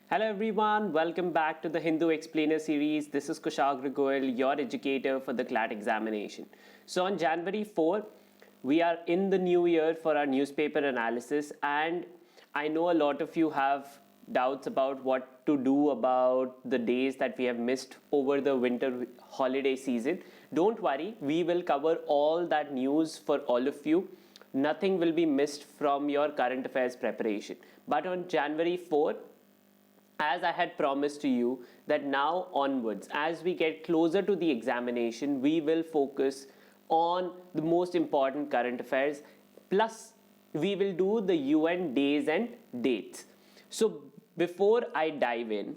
Hello everyone, welcome back to the Hindu Explainer series. This is Kushagra Goel, your educator for the CLAT examination. So on January 4, we are in the new year for our newspaper analysis, and I know a lot of you have doubts about what to do about the days that we have missed over the winter holiday season. Don't worry, we will cover all that news for all of you. Nothing will be missed from your current affairs preparation. But on January 4, as I had promised to you, that now onwards, as we get closer to the examination, we will focus on the most important current affairs. Plus, we will do the UN days and dates. So before I dive in,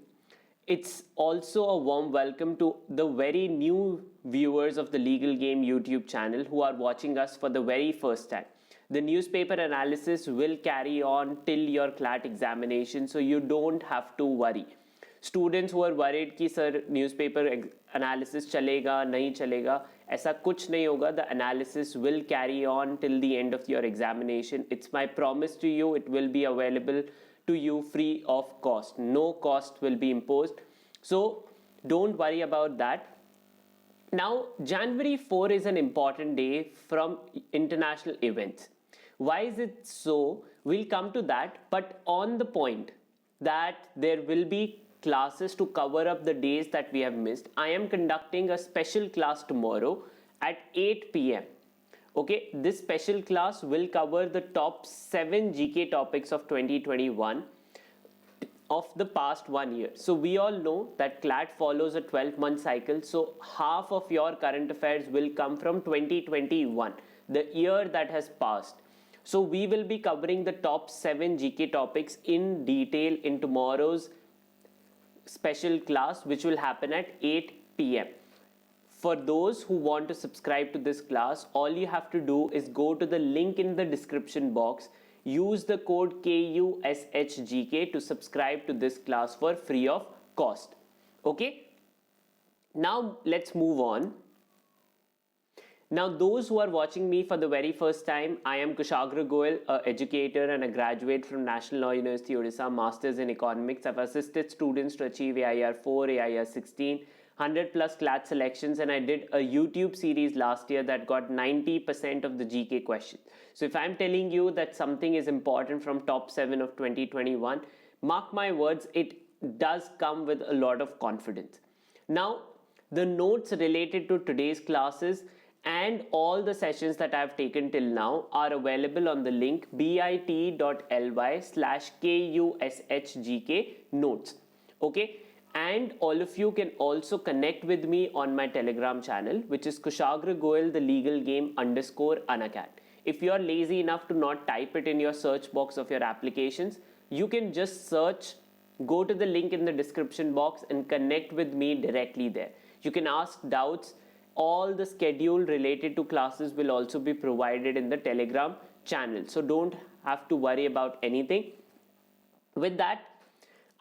it's also a warm welcome to the very new viewers of the Legal Game YouTube channel who are watching us for the very first time. The newspaper analysis will carry on till your CLAT examination, so you don't have to worry. Students who are worried कि sir newspaper analysis चलेगा नहीं चलेगा, ऐसा कुछ नहीं होगा. The analysis will carry on till the end of your examination. It's my promise to you. It will be available to you free of cost. No cost will be imposed. So don't worry about that. Now, January 4 is an important day from international events. Why is it so? We'll come to that, but on the point that there will be classes to cover up the days that we have missed, I am conducting a special class tomorrow at 8 p.m. Okay, this special class will cover the top 7 GK topics of 2021 of the past 1 year. So we all know that CLAT follows a 12-month cycle. So half of your current affairs will come from 2021, the year that has passed. So we will be covering the top 7 GK topics in detail in tomorrow's special class, which will happen at 8 p.m. For those who want to subscribe to this class, all you have to do is go to the link in the description box. Use the code KUSHGK to subscribe to this class for free of cost. Okay? Now let's move on. Now, those who are watching me for the very first time, I am Kushagra Goel, an educator and a graduate from National Law University, Odisha, Masters in Economics. I've assisted students to achieve AIR 4, AIR 16, 100 plus CLAT selections, and I did a YouTube series last year that got 90% of the GK questions. So if I'm telling you that something is important from top 7 of 2021, mark my words, it does come with a lot of confidence. Now, the notes related to today's classes and all the sessions that I've taken till now are available on the link bit.ly/KUSHGK notes. Okay, and all of you can also connect with me on my Telegram channel, which is Kushagra Goel the Legal Game _Unacat. If you are lazy enough to not type it in your search box of your applications, you can just search, go to the link in the description box and connect with me directly there. You can ask doubts. All the schedule related to classes will also be provided in the Telegram channel. So don't have to worry about anything. With that,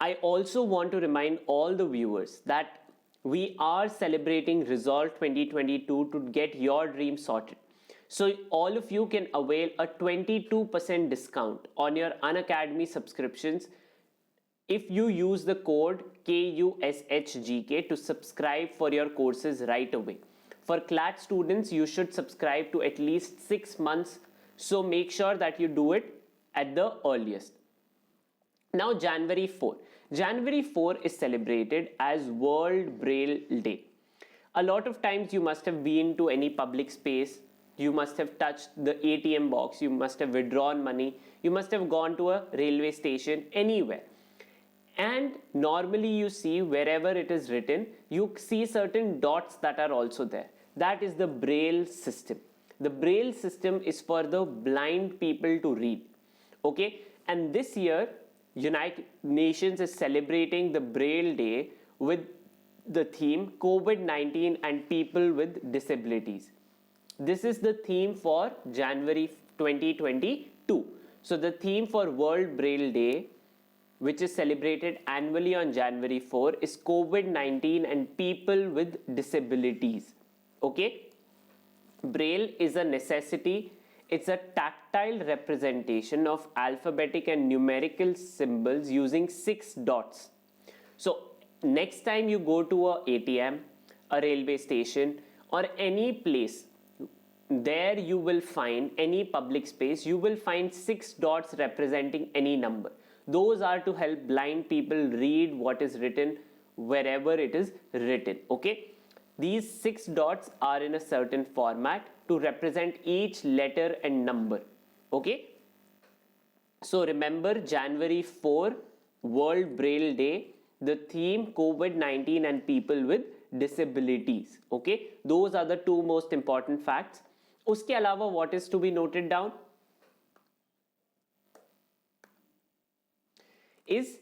I also want to remind all the viewers that we are celebrating Resolve 2022 to get your dream sorted. So all of you can avail a 22% discount on your Unacademy subscriptions if you use the code KUSHGK to subscribe for your courses right away. For CLAT students, you should subscribe to at least 6 months. So make sure that you do it at the earliest. Now, January 4. January 4 is celebrated as World Braille Day. A lot of times you must have been to any public space. You must have touched the ATM box. You must have withdrawn money. You must have gone to a railway station, anywhere. And normally you see wherever it is written, you see certain dots that are also there. That is the Braille system. The Braille system is for the blind people to read. Okay, and this year United Nations is celebrating the Braille Day with the theme COVID-19 and people with disabilities. This is the theme for January 2022. So the theme for World Braille Day, which is celebrated annually on January 4, is COVID-19 and people with disabilities. Okay, Braille is a necessity. It's a tactile representation of alphabetic and numerical symbols using 6 dots. So next time you go to a ATM, a railway station, or any place, there you will find any public space, you will find 6 dots representing any number. Those are to help blind people read what is written wherever it is written. Okay, these 6 dots are in a certain format to represent each letter and number. Okay, so remember, January 4, World Braille Day, the theme COVID-19 and people with disabilities. Okay, those are the two most important facts. Uske alawa, what is to be noted down is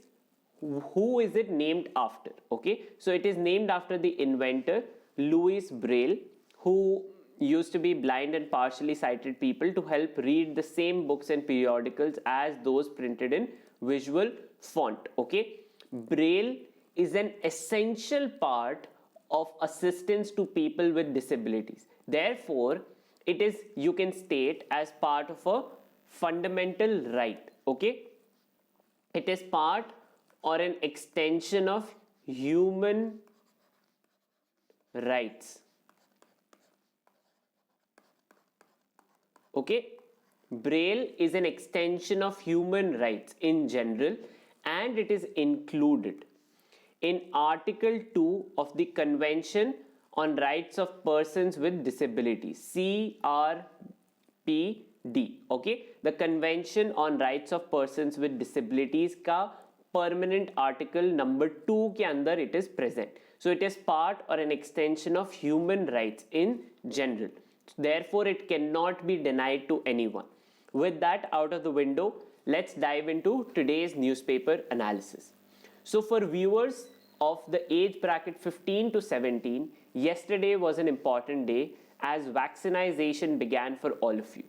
who is it named after. Okay, so it is named after the inventor Louis Braille, who used to be blind and partially sighted people to help read the same books and periodicals as those printed in visual font. Okay, Braille is an essential part of assistance to people with disabilities. Therefore, it is, you can state, as part of a fundamental right. Okay, it is part or an extension of human rights. Okay, Braille is an extension of human rights in general, and it is included in Article 2 of the Convention on Rights of Persons with Disabilities, CRPD. Okay, the Convention on Rights of Persons with Disabilities का permanent article number 2 के अंदर it is present. So it is part or an extension of human rights in general. Therefore, it cannot be denied to anyone. With that out of the window, let's dive into today's newspaper analysis. So for viewers of the age bracket 15 to 17, yesterday was an important day as vaccination began for all of you.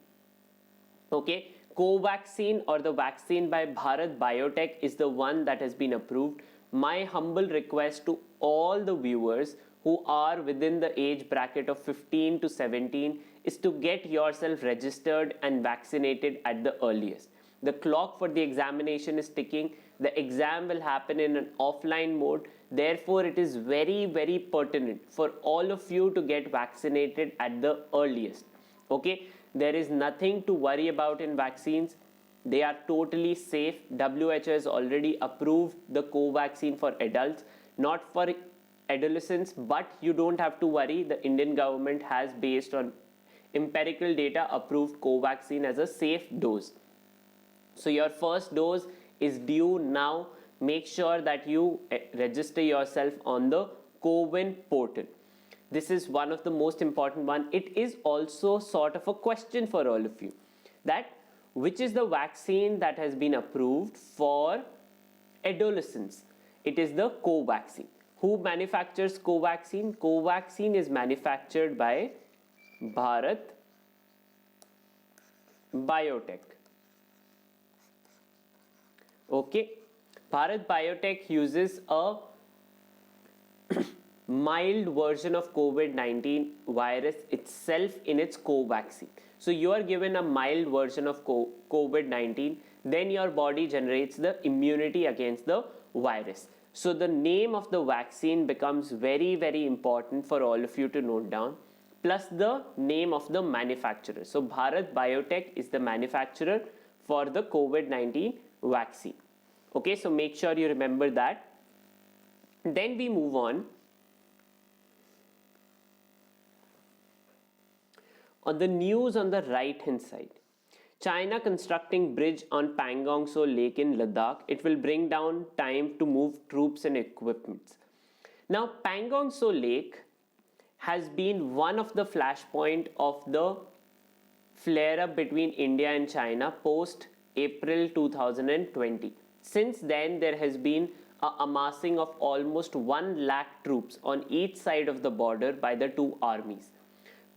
Okay, Covaxin, or the vaccine by Bharat Biotech, is the one that has been approved. My humble request to all the viewers who are within the age bracket of 15 to 17 is to get yourself registered and vaccinated at the earliest. The clock for the examination is ticking. The exam will happen in an offline mode. Therefore, it is very, very pertinent for all of you to get vaccinated at the earliest. Okay, there is nothing to worry about in vaccines. They are totally safe. WHO has already approved the Covaxin for adults, not for adolescents, but you don't have to worry. The Indian government has, based on empirical data, approved Covaxin as a safe dose. So your first dose is due now. Make sure that you register yourself on the CoWIN portal. This is one of the most important one. It is also sort of a question for all of you, that which is the vaccine that has been approved for adolescents? It is the Covaxin. Who manufactures Covaxin? Covaxin is manufactured by Bharat Biotech. Okay, Bharat Biotech uses a mild version of COVID-19 virus itself in its Covaxin. So you are given a mild version of COVID-19, then your body generates the immunity against the virus. So the name of the vaccine becomes very, very important for all of you to note down, plus the name of the manufacturer. So Bharat Biotech is the manufacturer for the COVID-19 vaccine. Okay, so make sure you remember that. Then we move on. On the news on the right hand side, China constructing bridge on Pangong Tso Lake in Ladakh. It will bring down time to move troops and equipments. Now, Pangong Tso Lake has been one of the flashpoint of the flare-up between India and China post April 2020. Since then, there has been a amassing of almost 1 lakh troops on each side of the border by the two armies.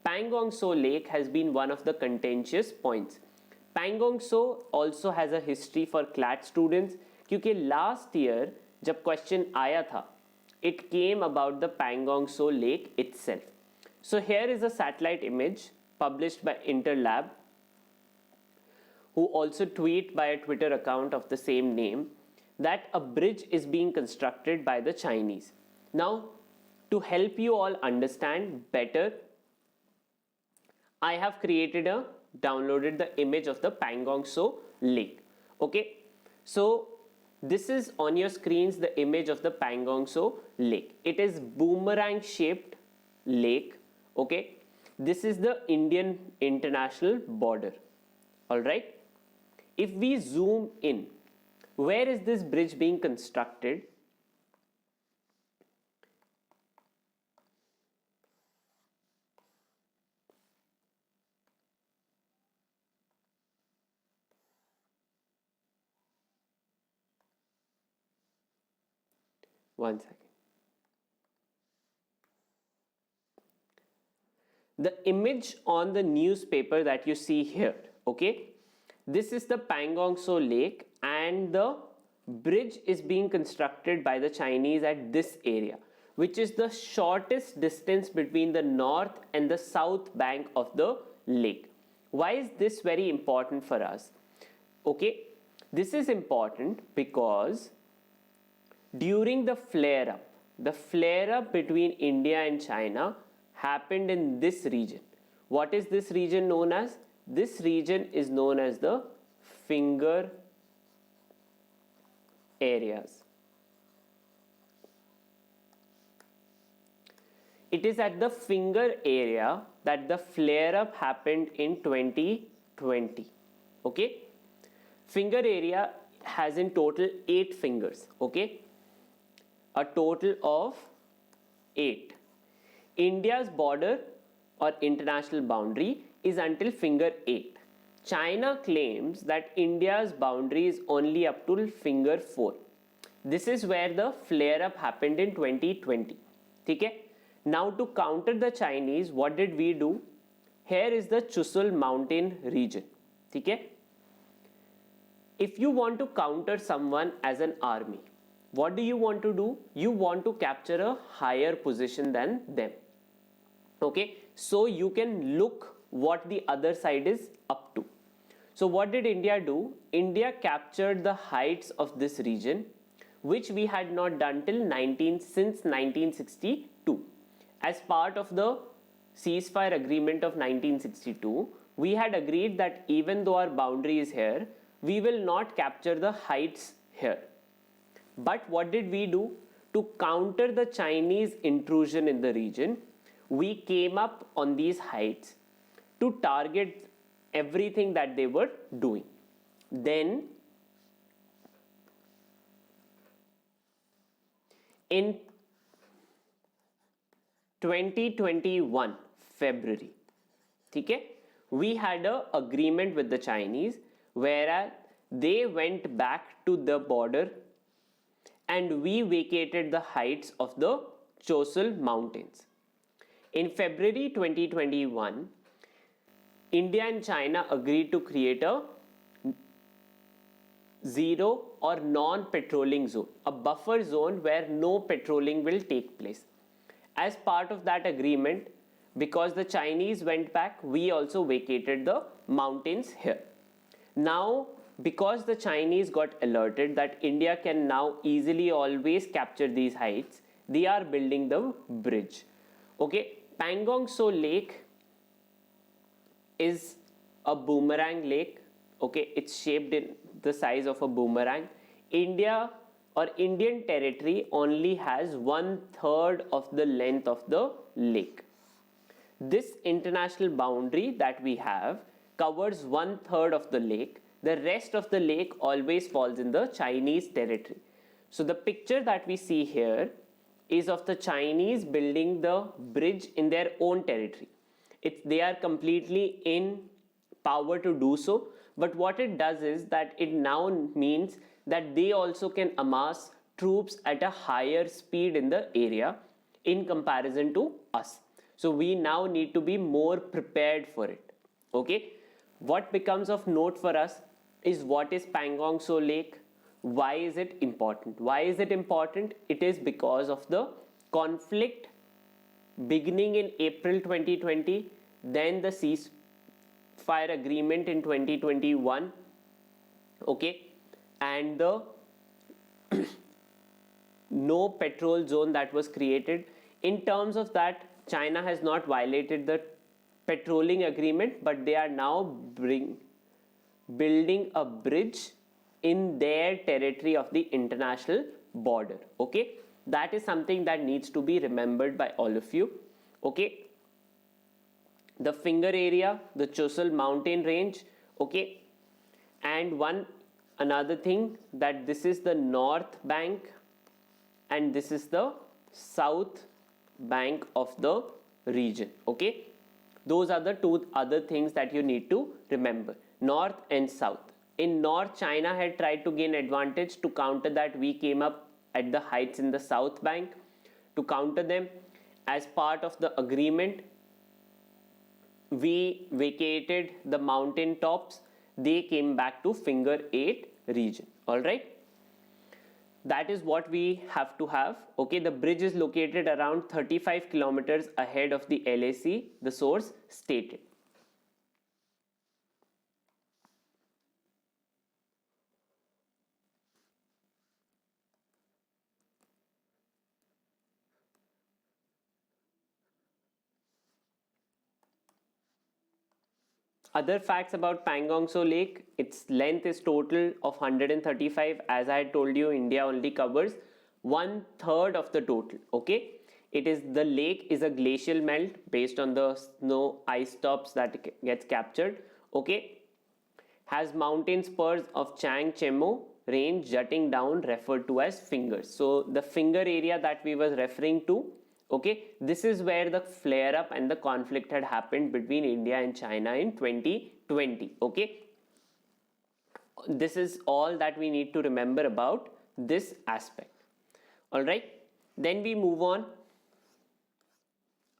Pangong Tso Lake has been one of the contentious points. Pangong Tso also has a history for CLAT students, क्योंकि last year जब question आया था, it came about the Pangong Tso Lake itself. So here is a satellite image published by Interlab, who also tweet by a Twitter account of the same name. that a bridge is being constructed by the Chinese. Now, to help you all understand better, I have downloaded the image of the Pangong Tso Lake. Okay, so this is on your screens the image of the Pangong Tso Lake. It is boomerang shaped lake. Okay, this is the Indian international border. All right, if we zoom in, where is this bridge being constructed? One second. The image on the newspaper that you see here, okay, this is the Pangong Tso Lake, and the bridge is being constructed by the Chinese at this area, which is the shortest distance between the north and the south bank of the lake. Why is this very important for us? Okay, this is important because during the flare-up between India and China happened in this region. What is this region known as? This region is known as the finger areas. It is at the finger area that the flare-up happened in 2020. Okay? Finger area has in total 8 fingers. Okay? A total of 8. India's border or international boundary is until finger 8. China claims that India's boundary is only up to finger 4. This is where the flare-up happened in 2020. Okay? Now to counter the Chinese, what did we do? Here is the Chushul mountain region. Okay? If you want to counter someone as an army, what do you want to do? You want to capture a higher position than them. Okay, so you can look what the other side is up to. So what did India do? India captured the heights of this region, which we had not done since 1962. As part of the ceasefire agreement of 1962, we had agreed that even though our boundary is here, we will not capture the heights here. But what did we do? To counter the Chinese intrusion in the region, we came up on these heights to target everything that they were doing. Then, in 2021 February, okay, we had an agreement with the Chinese whereas they went back to the border and we vacated the heights of the Chushul mountains. In February 2021, India and China agreed to create a zero or non-patrolling zone, a buffer zone where no patrolling will take place. As part of that agreement, because the Chinese went back, we also vacated the mountains here. Now, because the Chinese got alerted that India can now easily always capture these heights, they are building the bridge. Okay, Pangong Tso Lake is a boomerang lake. Okay, it's shaped in the size of a boomerang. India or Indian territory only has 1/3 of the length of the lake. This international boundary that we have covers 1/3 of the lake. The rest of the lake always falls in the Chinese territory. So the picture that we see here is of the Chinese building the bridge in their own territory. They are completely in power to do so, but what it does is that it now means that they also can amass troops at a higher speed in the area in comparison to us. So we now need to be more prepared for it. Okay, what becomes of note for us is what is Pangong Tso Lake? Why is it important? Why is it important? It is because of the conflict beginning in April 2020, then the ceasefire agreement in 2021, okay, and the no petrol zone that was created. In terms of that, China has not violated the petroling agreement, but they are now building a bridge in their territory of the international border. Okay, that is something that needs to be remembered by all of you. Okay, the finger area, the Chosul mountain range. Okay, and another thing, that this is the north bank and this is the south bank of the region. Okay, those are the two other things that you need to remember, north and south. In north, China had tried to gain advantage. To counter that, we came up at the heights in the south bank to counter them. As part of the agreement, we vacated the mountain tops. They came back to finger 8 region. All right, that is what we have to have. Okay, the bridge is located around 35 kilometers ahead of the LAC, the source stated. Other facts about Pangong Tso Lake: its length is total of 135. As I had told you, India only covers 1/3 of the total. Okay, the lake is a glacial melt based on the snow ice tops that gets captured. Okay, has mountain spurs of Chang Chemo range jutting down, referred to as fingers. So the finger area that we were referring to, okay, this is where the flare up and the conflict had happened between India and China in 2020. Okay, this is all that we need to remember about this aspect. All right, then we move on.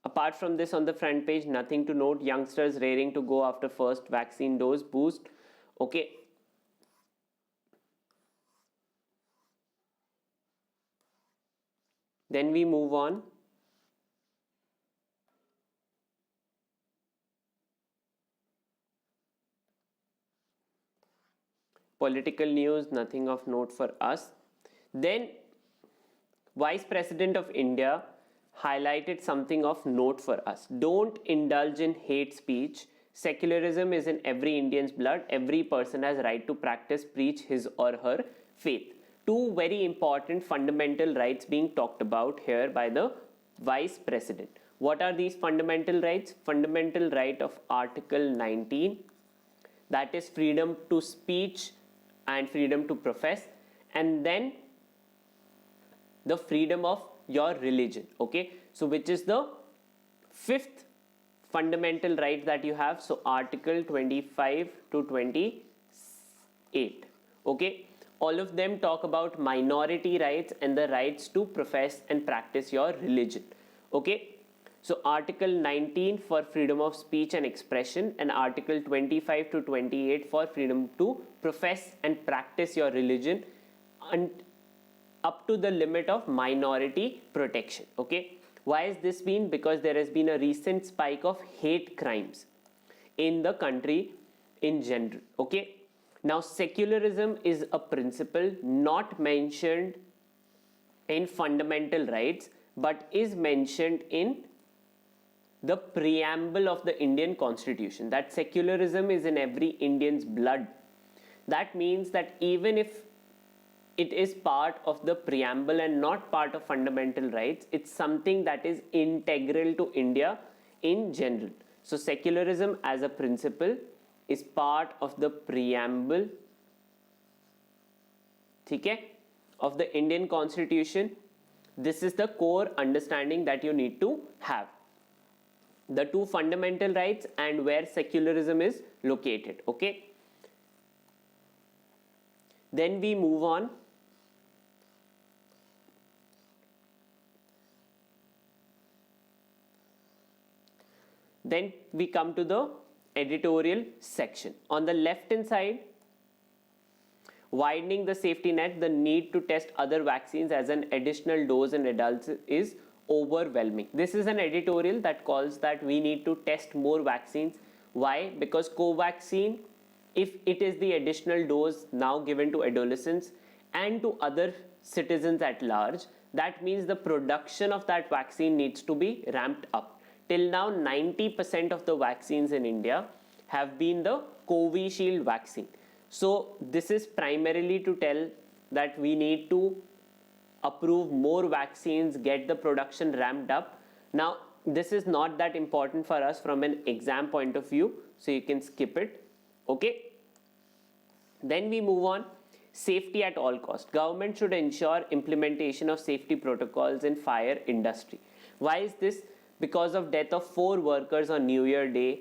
Apart from this, on the front page, nothing to note. Youngsters raring to go after first vaccine dose boost. Okay, then we move on. Political news, nothing of note for us. Then Vice President of India highlighted something of note for us. Don't indulge in hate speech. Secularism is in every Indian's blood. Every person has right to practice, preach his or her faith. Two very important fundamental rights being talked about here by the Vice President. What are these fundamental rights? Fundamental right of Article 19, that is freedom to speech and freedom to profess, and then the freedom of your religion. Okay, so which is the fifth fundamental right that you have. So Article 25 to 28. Okay, all of them talk about minority rights and the rights to profess and practice your religion. Okay, so Article 19 for freedom of speech and expression, and Article 25 to 28 for freedom to profess and practice your religion, and up to the limit of minority protection. Okay, why has this been? Because there has been a recent spike of hate crimes in the country in general. Okay, now secularism is a principle not mentioned in fundamental rights, but is mentioned in the preamble of the Indian Constitution, that secularism is in every Indian's blood. That means that even if it is part of the preamble and not part of fundamental rights, it's something that is integral to India in general. So secularism as a principle is part of the preamble, okay, of the Indian Constitution. This is the core understanding that you need to have. The two fundamental rights and where secularism is located. Okay, then we move on. Then we come to the editorial section. On the left hand side, widening the safety net, the need to test other vaccines as an additional dose in adults is overwhelming. This is an editorial that calls that we need to test more vaccines. Why? Because Covaxin, if it is the additional dose now given to adolescents and to other citizens at large, that means the production of that vaccine needs to be ramped up. Till now, 90% of the vaccines in India have been the Covishield vaccine. So this is primarily to tell that we need to approve more vaccines, get the production ramped up. Now, this is not that important for us from an exam point of view, so you can skip it. Okay. Then we move on. Safety at all cost. Government should ensure implementation of safety protocols in fire industry. Why is this? Because of death of 4 workers on New Year Day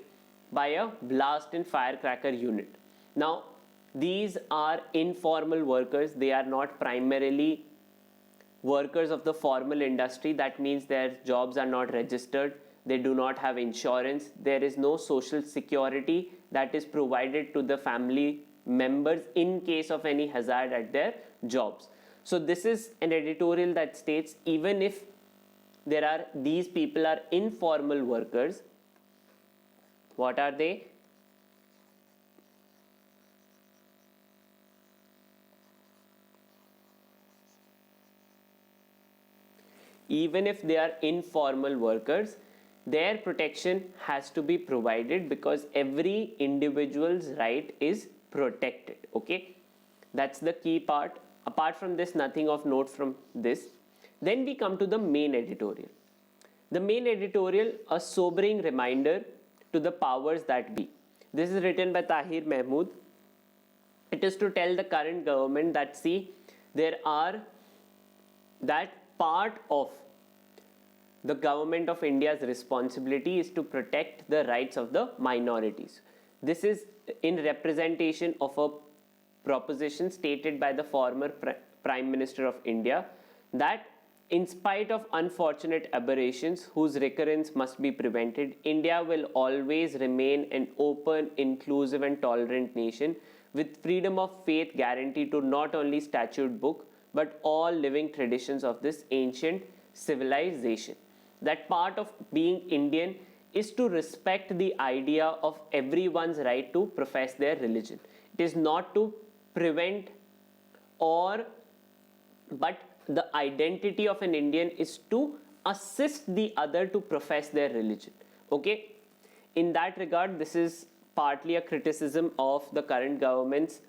by a blast in firecracker unit. Now, these are informal workers. They are not primarily workers of the formal industry. That means their jobs are not registered. They do not have insurance. There is no social security that is provided to the family members in case of any hazard at their jobs. So this is an editorial that states even if these people are informal workers, what are they? Even if they are informal workers, their protection has to be provided because every individual's right is protected. Okay, that's the key part. Apart from this, nothing of note from this. Then we come to the main editorial. The main editorial, a sobering reminder to the powers that be. This is written by Tahir Mahmood. It is to tell the current government that that part of the government of India's responsibility is to protect the rights of the minorities. This is in representation of a proposition stated by the former Prime Minister of India that in spite of unfortunate aberrations whose recurrence must be prevented, India will always remain an open, inclusive and tolerant nation with freedom of faith guaranteed to not only statute book but all living traditions of this ancient civilization. That part of being Indian is to respect the idea of everyone's right to profess their religion. It is not to prevent but the identity of an Indian is to assist the other to profess their religion. Okay, in that regard, this is partly a criticism of the current government's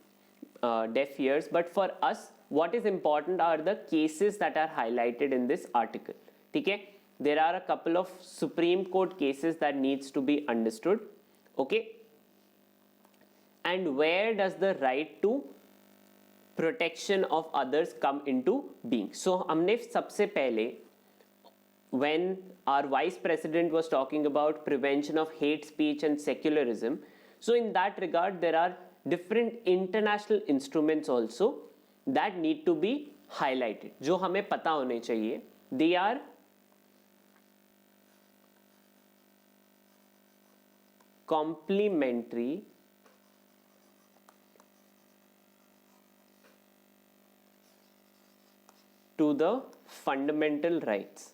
deaf ears, but for us, what is important are the cases that are highlighted in this article. Okay, there are a couple of Supreme Court cases that needs to be understood. Okay, and where does the right to protection of others come into being? So हमने सबसे पहले, when our vice president was talking about prevention of hate speech and secularism, so in that regard there are different international instruments also that need to be highlighted, जो हमें पता होने चाहिए. They are complementary to the fundamental rights.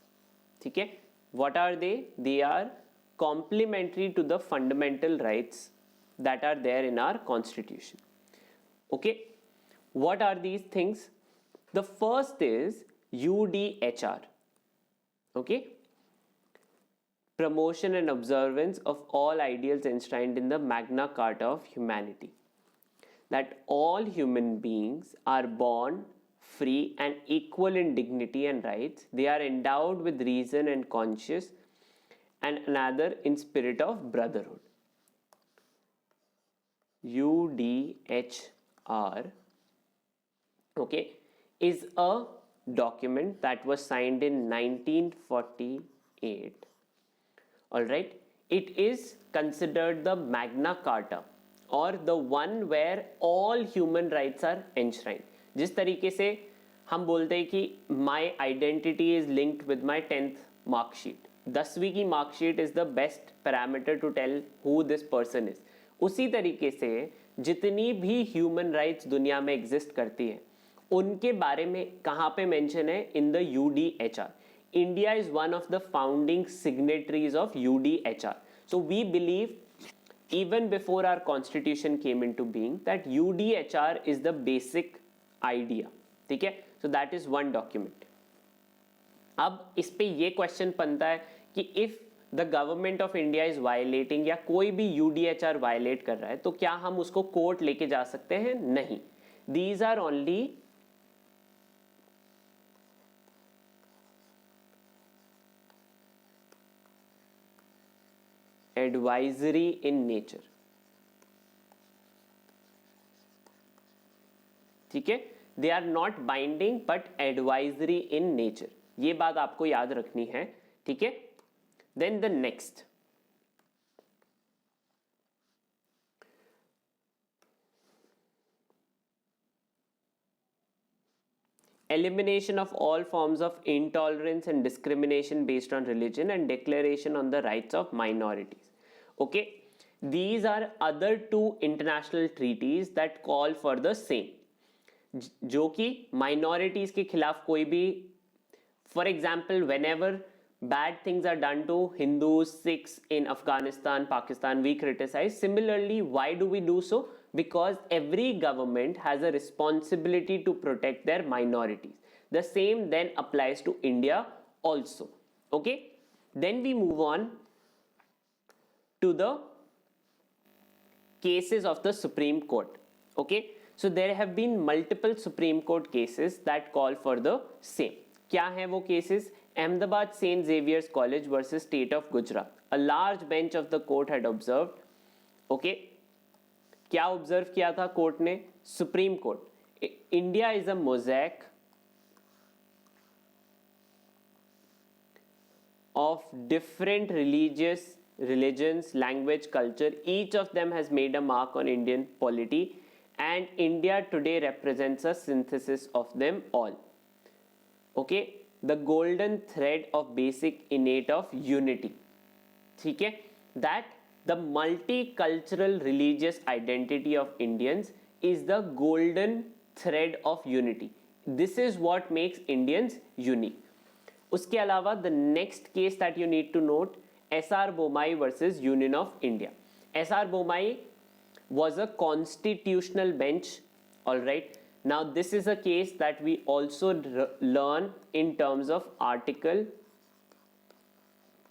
ठीक है, what are they? They are complementary to the fundamental rights that are there in our constitution. Okay, what are these things? The first is UDHR. Okay, promotion and observance of all ideals enshrined in the Magna Carta of humanity, that all human beings are born free and equal in dignity and rights. They are endowed with reason and conscience, and another in spirit of brotherhood. UDHR, okay, is a document that was signed in 1948. All right, it is considered the Magna Carta or the one where all human rights are enshrined. जिस तरीके से हम बोलते हैं कि my identity is linked with my 10th mark sheet, 10वीं की mark sheet is the best parameter to tell who this person is. उसी तरीके से जितनी भी human rights दुनिया में exist करती हैं उनके बारे में कहाँ पे mention है? In the UDHR. India is one of the founding signatories of UDHR. So we believe even before our constitution came into being that UDHR is the basic idea. ठीक है, So that is one document. अब इस पे ये question बनता है कि if the government of India is violating या कोई भी यूडीएचआर वायलेट कर रहा है तो क्या हम उसको कोर्ट लेके जा सकते हैं? नहीं. These are only advisory in nature. ठीक है, they are not binding but advisory in nature. ये बात आपको याद रखनी है. ठीक है, then the next, elimination of all forms of intolerance and discrimination based on religion and declaration on the rights of minorities. Okay, these are other two international treaties that call for the same, जो कि minorities के खिलाफ कोई भी, for example, whenever bad things are done to Hindus, Sikhs in Afghanistan, Pakistan, we criticize. Similarly, why do we do so? Because every government has a responsibility to protect their minorities. The same then applies to India also. Okay, then we move on to the cases of the Supreme Court. Okay, so there have been multiple Supreme Court cases that call for the same. क्या है वो cases? Ahmedabad St. Xavier's College versus State of Gujarat. A large bench of the court had observed. Okay, क्या observe किया था court ने? Supreme court, India is a mosaic of different religions, language, culture. Each of them has made a mark on Indian polity, and India today represents a synthesis of them all. Okay, the golden thread of basic innate of unity. ठीक है, that the multicultural religious identity of Indians is the golden thread of unity. This is what makes Indians unique. उसके अलावा the next case that you need to note, S.R. Bomai versus Union of India. S.R. Bomai was a constitutional bench. All right. Now this is a case that we also learn in terms of Article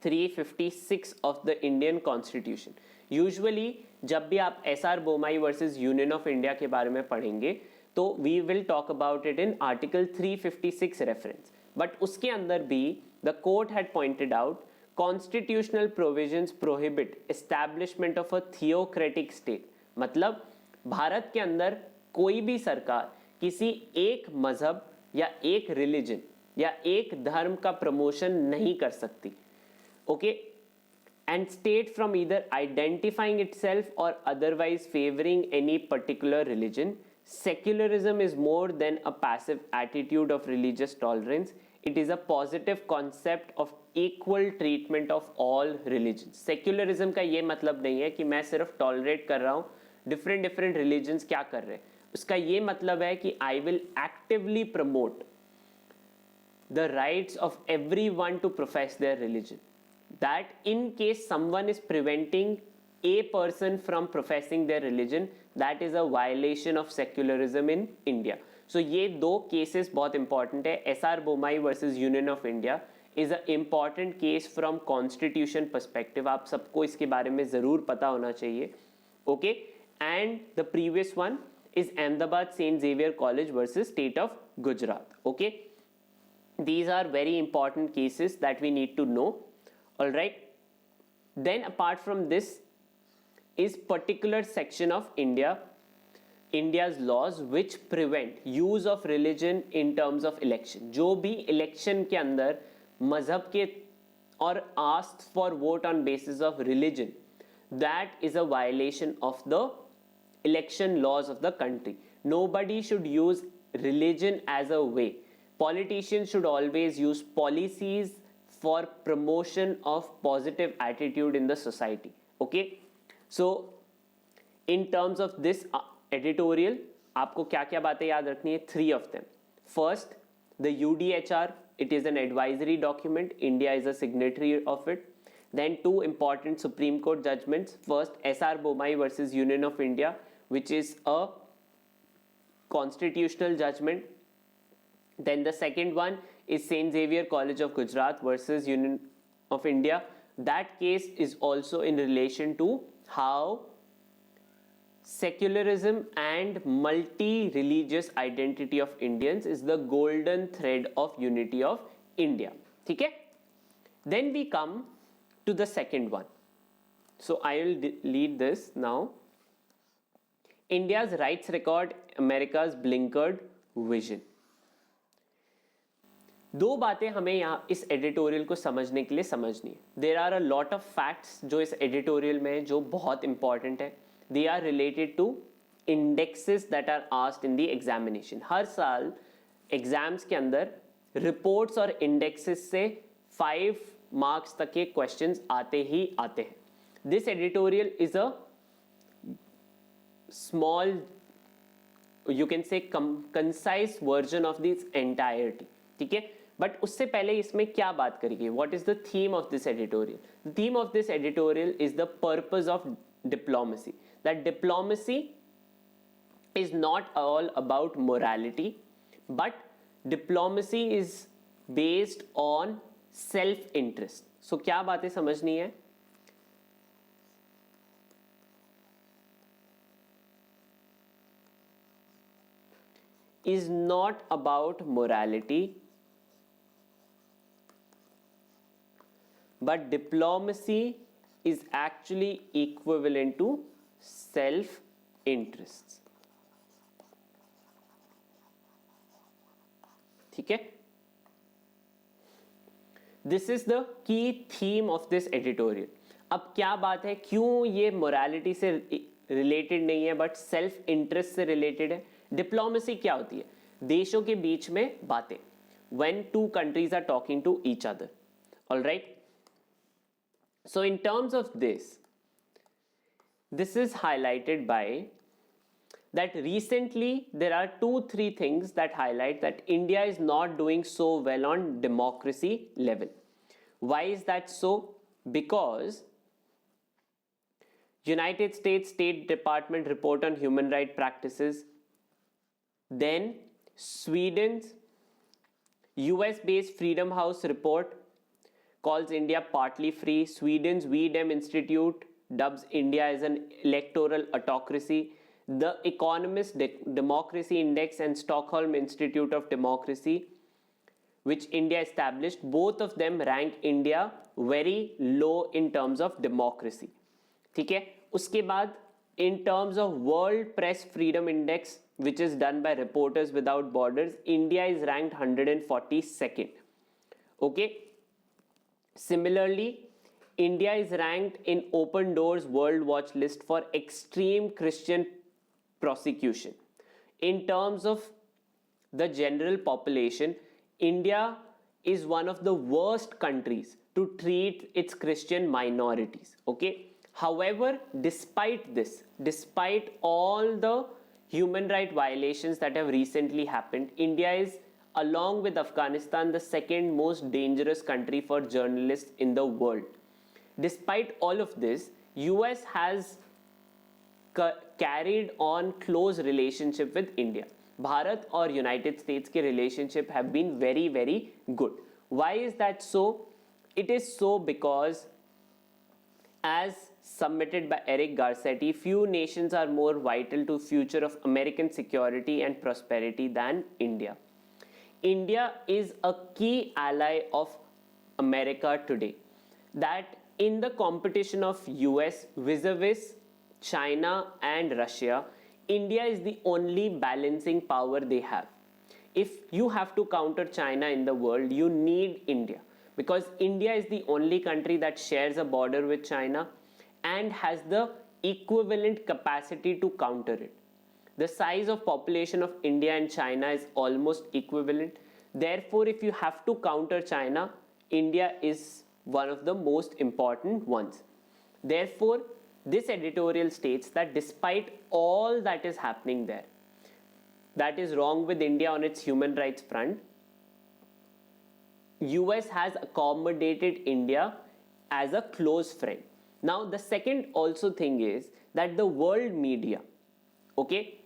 356 of the Indian Constitution. Usually जब भी आप S.R. Bomai versus Union of India के बारे में पढ़ेंगे तो we will talk about it in Article 356 reference. But उसके अंदर भी the court had pointed out constitutional provisions prohibit establishment of a theocratic state. मतलब भारत के अंदर कोई भी सरकार किसी एक मजहब या एक रिलीजन या एक धर्म का प्रमोशन नहीं कर सकती. Okay, and state from either identifying itself or otherwise favoring any particular religion. Secularism is more than a passive attitude of religious tolerance. It is a positive concept of equal treatment of all religions. Secularism का ये मतलब नहीं है कि मैं सिर्फ tolerate कर रहा हूँ different religions क्या कर रहे हैं. उसका ये मतलब है कि I will actively promote the rights of everyone to profess their religion. That in case someone is preventing a person from professing their religion, that is a violation of secularism in India. So ये दो cases बहुत important है. S.R. Bomai versus Union of India is an important case from constitution perspective. आप सबको इसके बारे में ज़रूर पता होना चाहिए. Okay, and the previous one is Ahmedabad St. Xavier College versus State of Gujarat. Okay, these are very important cases that we need to know. All right, then apart from this is particular section of India's laws which prevent use of religion in terms of election. जो भी election के अंदर मजहब के और asked for vote on basis of religion, that is a violation of the election laws of the country. Nobody should use religion as a way. Politicians should always use policies for promotion of positive attitude in the society. Okay, so in terms of this editorial आपको क्या क्या बातें याद रखनी है? 3 of them. First, the UDHR, it is an advisory document. India is a signatory of it. Then 2 important Supreme Court judgments. First, S.R. Bomai versus Union of India, which is a constitutional judgment. Then the second one is St. Xavier College of Gujarat versus Union of India. That case is also in relation to how secularism and multi-religious identity of Indians is the golden thread of unity of India. Okay? Then we come to the second one. So I will lead this now. India's rights record, America's blinkered vision. दो बातें हमें यहाँ इस editorial को समझने के लिए समझनी है. There are a lot of facts जो इस एडिटोरियल में जो बहुत इंपॉर्टेंट है. They are related to indexes that are asked in the examination. हर साल एग्जाम्स के अंदर रिपोर्ट्स और इंडेक्सेस से 5 मार्क्स तक के क्वेश्चंस आते ही आते हैं. This editorial is a small, you can say concise version of this entirety. ठीक है, बट उससे पहले इसमें क्या बात करेंगे? What is the theme of this editorial? The theme of this editorial is the purpose of diplomacy. That diplomacy is not all about morality, but diplomacy is based on self interest. So क्या बातें समझनी है? Is not about morality, but diplomacy is actually equivalent to self interests. ठीक है, this is the key theme of this editorial. अब क्या बात है, क्यों ये मोरालिटी से रिलेटेड नहीं है बट सेल्फ इंटरेस्ट से रिलेटेड है? डिप्लोमेसी क्या होती है? देशों के बीच में बातें, when two countries are talking to each other. Alright, so in terms of this is highlighted by that recently there are 2-3 things that highlight that India is not doing so well on democracy level. Why is that so? Because United States State Department report on human rights practices, then Sweden's US based Freedom House report calls India partly free. Sweden's VDEM Institute dubs India as an electoral autocracy. The Economist Democracy Index and Stockholm Institute of Democracy, which India established, both of them rank India very low in terms of democracy. ठीक है, उसके बाद in terms of World Press Freedom Index, which is done by Reporters Without Borders, India is ranked 142nd. Okay, similarly India is ranked in Open Doors World Watch list for extreme Christian prosecution. In terms of the general population, India is one of the worst countries to treat its Christian minorities. Okay, however, despite this, despite all the human right violations that have recently happened, India is, along with Afghanistan, the second most dangerous country for journalists in the world. Despite all of this, US has carried on close relationship with India. Bharat और United States के relationship have been very very good. Why is that so? It is so because, as submitted by Eric Garcetti, few nations are more vital to future of American security and prosperity than India. India is a key ally of America today. That in the competition of US vis-a-vis China and Russia, India is the only balancing power they have. If you have to counter China in the world, you need India, because India is the only country that shares a border with China and has the equivalent capacity to counter it. The size of population of India and China is almost equivalent. Therefore, if you have to counter China, India is one of the most important ones. Therefore, this editorial states that despite all that is happening there, that is wrong with India on its human rights front, US has accommodated India as a close friend. Now, the second also thing is that the world media, okay,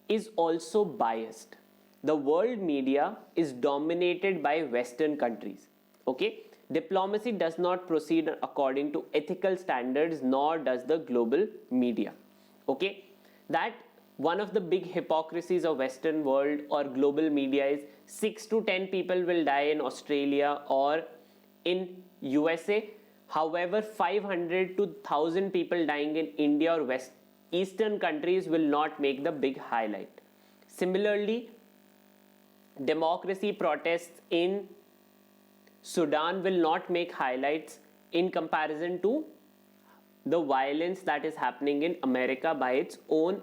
is also biased. the world media is dominated by Western countries. Okay, diplomacy does not proceed according to ethical standards, nor does the global media. Okay, that one of the big hypocrisies of Western world or global media is 6 to 10 people will die in Australia or in USA. However, 500 to 1000 people dying in India or West Eastern countries will not make the big highlight. Similarly, democracy protests in Sudan will not make highlights in comparison to the violence that is happening in America by its own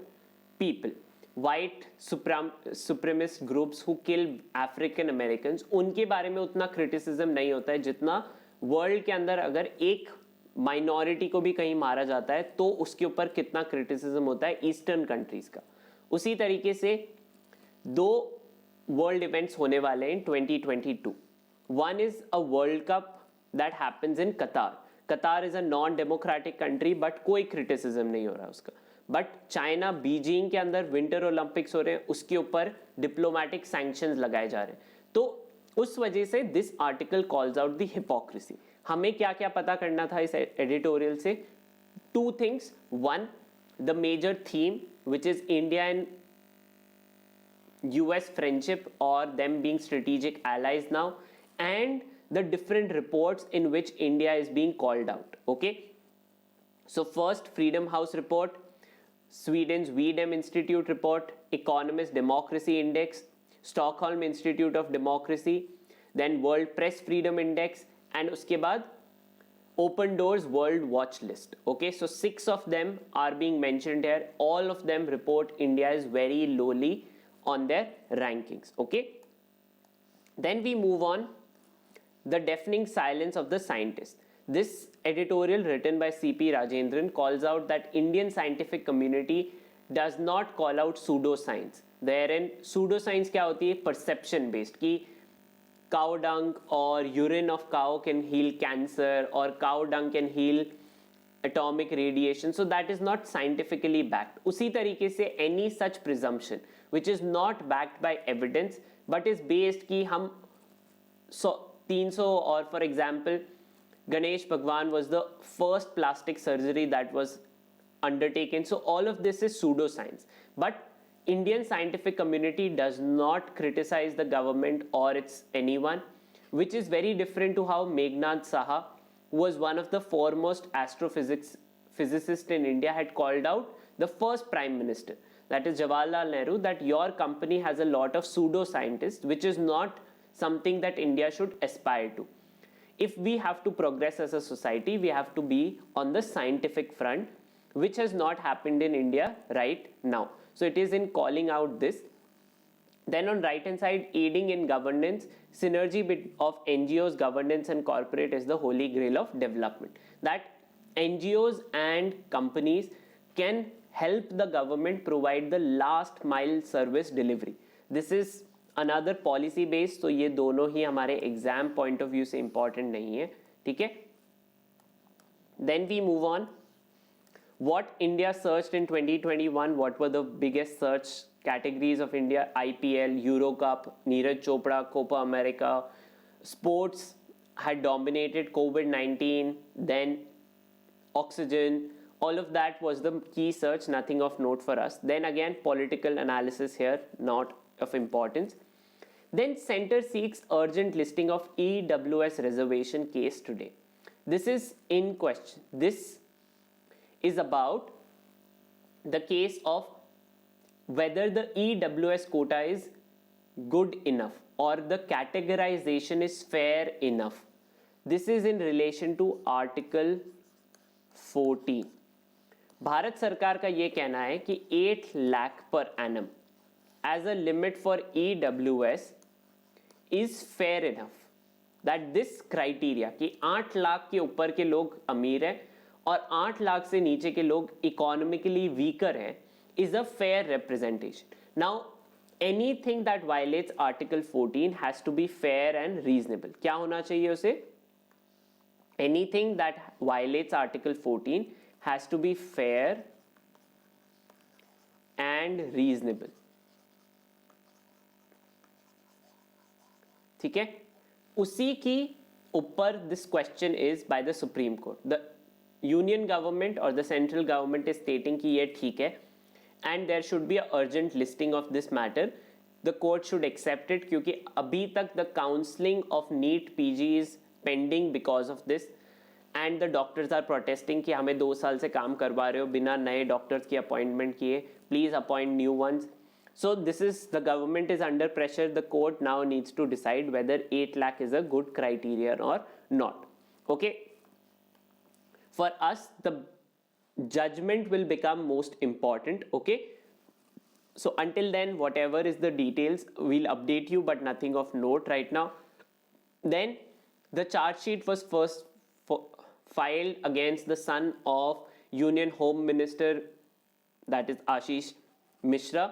people. White supremacist groups who kill African Americans, उनके बारे में उतना criticism नहीं होता है जितना world के अंदर अगर एक माइनॉरिटी को भी कहीं मारा जाता है तो उसके ऊपर कितना क्रिटिसिज्म होता है ईस्टर्न कंट्रीज का. उसी तरीके से दो वर्ल्ड इवेंट्स होने वाले हैं 2022. One is a world cup that happens in कतार. कतार is a non democratic country but कोई क्रिटिसिज्म नहीं हो रहा उसका. बट चाइना बीजिंग के अंदर विंटर ओलंपिक्स हो रहे हैं, उसके ऊपर डिप्लोमेटिक सैंक्शंस लगाए जा रहे हैं. तो उस वजह से this article calls out the hypocrisy. हमें क्या क्या पता करना था इस एडिटोरियल से? Two things. One, the major theme which is India and US friendship or them being strategic allies now, and the different reports in which India is being called out. Okay, so first, Freedom House report, Sweden's VDEM Institute report, Economist Democracy Index, Stockholm Institute of Democracy, then World Press Freedom Index, and uske baad Open Doors World Watch List. Okay, so 6 of them are being mentioned here. All of them report India is very lowly on their rankings. Okay, then we move on. The deafening silence of the scientists. This editorial written by CP Rajendran calls out that Indian scientific community does not call out pseudoscience. Therein pseudoscience क्या होती है? Perception based, कि cow dung or urine of cow can heal cancer or cow dung can heal atomic radiation. So that is not scientifically backed. उसी तरीके से any such presumption which is not backed by evidence but is based कि हम 300 or for example Ganesh Bhagwan was the first plastic surgery that was undertaken. So all of this is pseudoscience. But Indian scientific community does not criticize the government or its anyone, which is very different to how Meghnad Saha, who was one of the foremost physicists in India, had called out the first prime minister, that is Jawaharlal Nehru, that your company has a lot of pseudoscientists, which is not something that India should aspire to. If we have to progress as a society, we have to be on the scientific front, which has not happened in India right now. So it is in calling out this. Then on right hand side, aiding in governance, synergy of NGOs, governance and corporate is the holy grail of development. That NGOs and companies can help the government provide the last mile service delivery. This is another policy based, तो ये दोनों ही हमारे exam point of view से important नहीं है, ठीक है? Then we move on. What India searched in 2021? What were the biggest search categories of India? IPL, Euro Cup, Neeraj Chopra, Copa America. Sports had dominated. COVID-19, then oxygen. All of that was the key search, nothing of note for us. Then again, political analysis here, not of importance. Then Center seeks urgent listing of EWS reservation case today. This is in question. This is about the case of whether the EWS quota is good enough or the categorization is fair enough. This is in relation to Article 14. Bharat सरकार का ये कहना है कि 8 लाख पर annum as a limit for EWS is fair enough. That this criteria कि 8 लाख के ऊपर के लोग अमीर हैं और 8 लाख से नीचे के लोग इकोनॉमिकली वीकर हैं is a fair representation. Now anything that violates Article 14 has to be fair and reasonable. क्या होना चाहिए उसे? Anything that violates Article 14 has to be fair and reasonable. ठीक है, उसी की ऊपर this question is by the supreme court. The union government और the central government is stating कि ये ठीक है and there should be a urgent listing of this matter. The court should accept it क्योंकि अभी तक the counselling of NEET PG is pending because of this and the doctors are protesting कि हमें 2 साल से काम करवा रहे हो बिना नए डॉक्टर्स की अपॉइंटमेंट किए, please appoint new ones. So this is, the government is under pressure. The court now needs to decide whether 8 lakh is a good criteria or not. Okay. For us, the judgment will become most important. Okay. So until then, whatever is the details, we'll update you, but nothing of note right now. Then the charge sheet was first filed against the son of Union Home Minister, that is Ashish Mishra.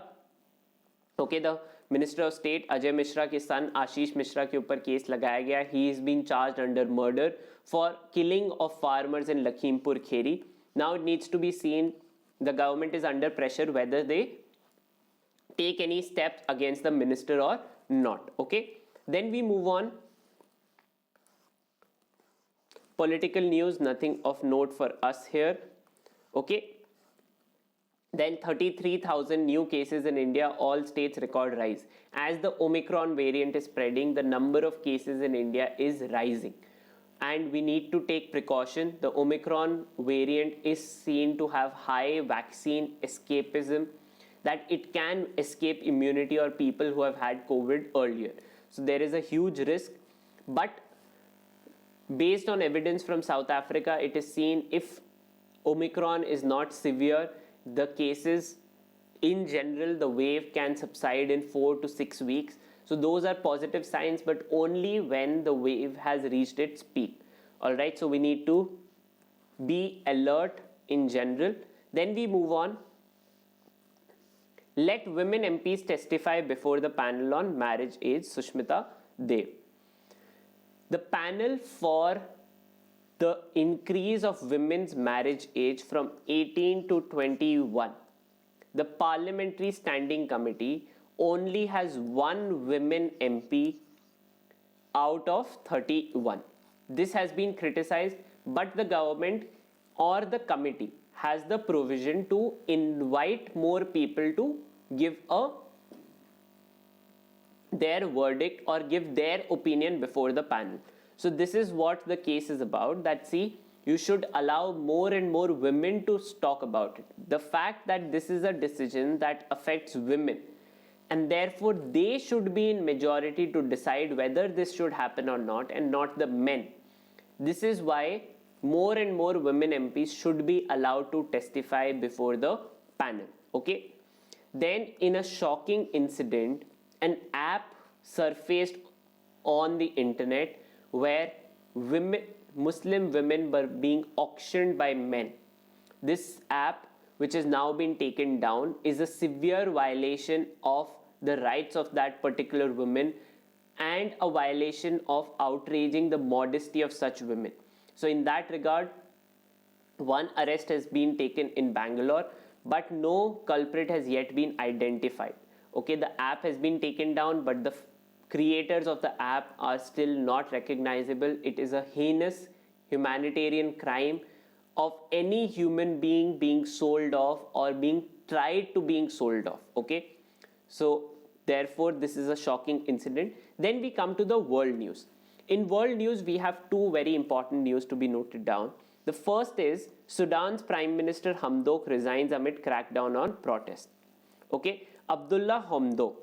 Okay, the minister of state Ajay Mishra के son Ashish Mishra के ऊपर case लगाया गया. He is being charged under murder for killing of farmers in Lakhimpur Kheri. Now it needs to be seen, the government is under pressure whether they take any steps against the minister और not. Okay, then we move on. Political news, nothing of note for us here. Okay. Then 33,000 new cases in India, all states record rise. As the Omicron variant is spreading, the number of cases in India is rising. And we need to take precaution. The Omicron variant is seen to have high vaccine escapism, that it can escape immunity or people who have had COVID earlier. So there is a huge risk. But based on evidence from South Africa, it is seen if Omicron is not severe, the cases in general, the wave can subside in 4 to 6 weeks. So those are positive signs, but only when the wave has reached its peak. All right, so we need to be alert in general. Then we move on. Let women MPs testify before the panel on marriage age, Sushmita Dev. The panel for the increase of women's marriage age from 18 to 21, the Parliamentary Standing Committee only has one women MP out of 31. This has been criticized, but the government or the committee has the provision to invite more people to give their verdict or give their opinion before the panel. So this is what the case is about, that see, you should allow more and more women to talk about it. The fact that this is a decision that affects women and therefore they should be in majority to decide whether this should happen or not, and not the men. This is why more and more women MPs should be allowed to testify before the panel. Okay. Then in a shocking incident, an app surfaced on the internet where Muslim women were being auctioned by men. This app, which has now been taken down, is a severe violation of the rights of that particular woman and a violation of outraging the modesty of such women. So in that regard, one arrest has been taken in Bangalore, but no culprit has yet been identified. Okay, the app has been taken down, but the creators of the app are still not recognizable. It is a heinous humanitarian crime of any human being sold off or being tried to being sold off. Okay, so therefore this is a shocking incident. Then we come to the world news. In world news, we have two very important news to be noted down. The first is Sudan's Prime Minister Hamdok resigns amid crackdown on protest. Okay, Abdullah Hamdok.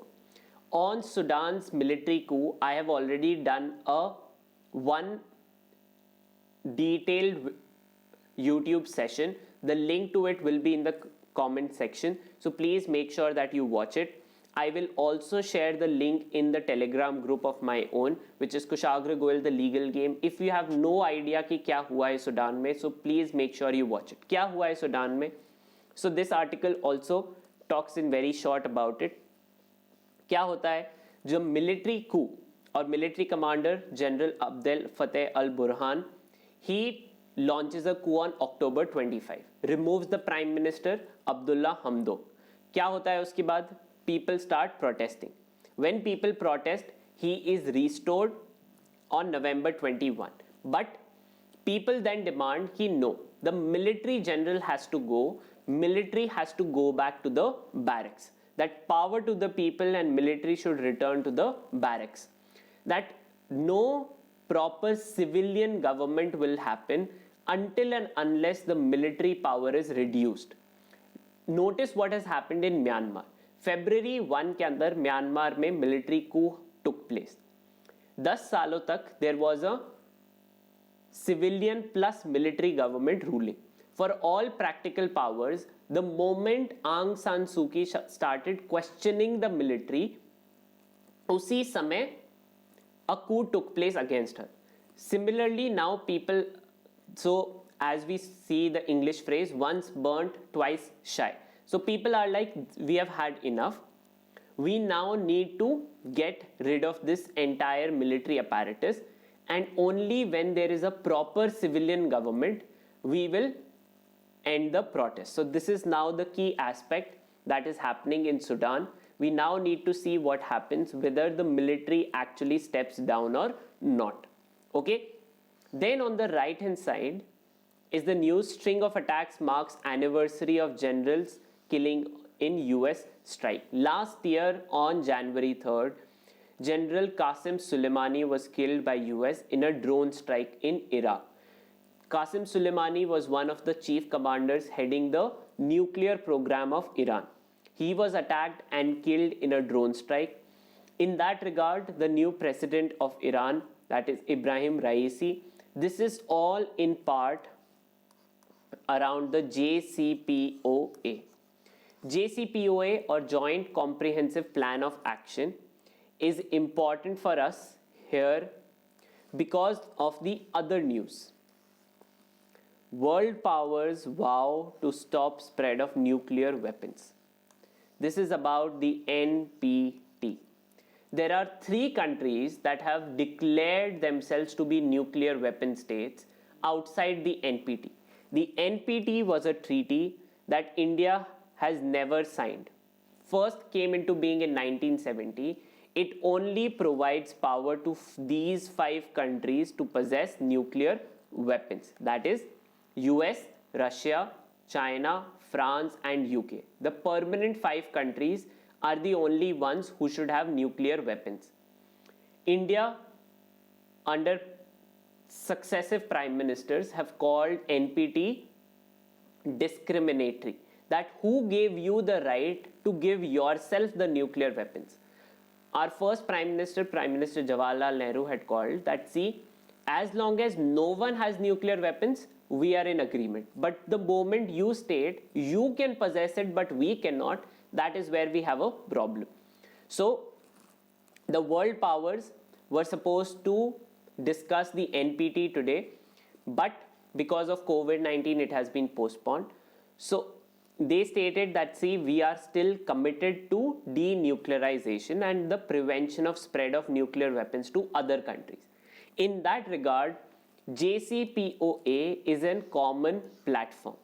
On Sudan's military coup, I have already done one detailed YouTube session. The link to it will be in the comment section. So please make sure that you watch it. I will also share the link in the Telegram group of my own, which is Kushagra Goel, the legal game. If you have no idea कि क्या हुआ है Sudan में, so please make sure you watch it. क्या हुआ है Sudan में? So this article also talks in very short about it. क्या होता है? जो मिलिट्री कू और military commander general Abdel Fattah al Burhan, he launches a coup on October 25, removes the Prime Minister Abdullah Hamdok. क्या होता है उसके बाद? People start protesting. When people protest, he is restored on November 21. But people then demand he no, the military general has to go, military has to go back to the barracks. That power to the people and military should return to the barracks. That no proper civilian government will happen until and unless the military power is reduced. Notice what has happened in Myanmar. February 1 के अंदर Myanmar में military coup took place. 10 सालों तक there was a civilian plus military government ruling. For all practical powers, the moment Aung San Suu Kyi started questioning the military, उसी समय a coup took place against her. Similarly, now people, so as we see the English phrase, once burnt, twice shy. So people are like, we have had enough. We now need to get rid of this entire military apparatus, and only when there is a proper civilian government, we will end the protest. So this is now the key aspect that is happening in Sudan. We now need to see what happens, whether the military actually steps down or not. Okay. Then on the right hand side is the news: string of attacks marks anniversary of generals killing in US strike. Last year on January 3rd, General Qasem Soleimani was killed by US in a drone strike in Iraq. Qasem Soleimani was one of the chief commanders heading the nuclear program of Iran. He was attacked and killed in a drone strike. In that regard, the new president of Iran, that is Ibrahim Raisi, this is all in part around the JCPOA. JCPOA, or Joint Comprehensive Plan of Action, is important for us here because of the other news. World powers vow to stop spread of nuclear weapons. This is about the NPT. There are 3 countries that have declared themselves to be nuclear weapon states outside the NPT. The NPT was a treaty that India has never signed. First came into being in 1970. It only provides power to these 5 countries to possess nuclear weapons. That is US, Russia, China, France and UK. The permanent 5 countries are the only ones who should have nuclear weapons. India, under successive prime ministers, have called NPT discriminatory. That who gave you the right to give yourself the nuclear weapons? Our first prime minister, Prime Minister Jawaharlal Nehru, had called that, see, as long as no one has nuclear weapons, we are in agreement. But the moment you state you can possess it but we cannot, that is where we have a problem. So the world powers were supposed to discuss the NPT today, but because of COVID-19 it has been postponed. So they stated that, see, we are still committed to denuclearization and the prevention of spread of nuclear weapons to other countries. In that regard, JCPOA is a common platform.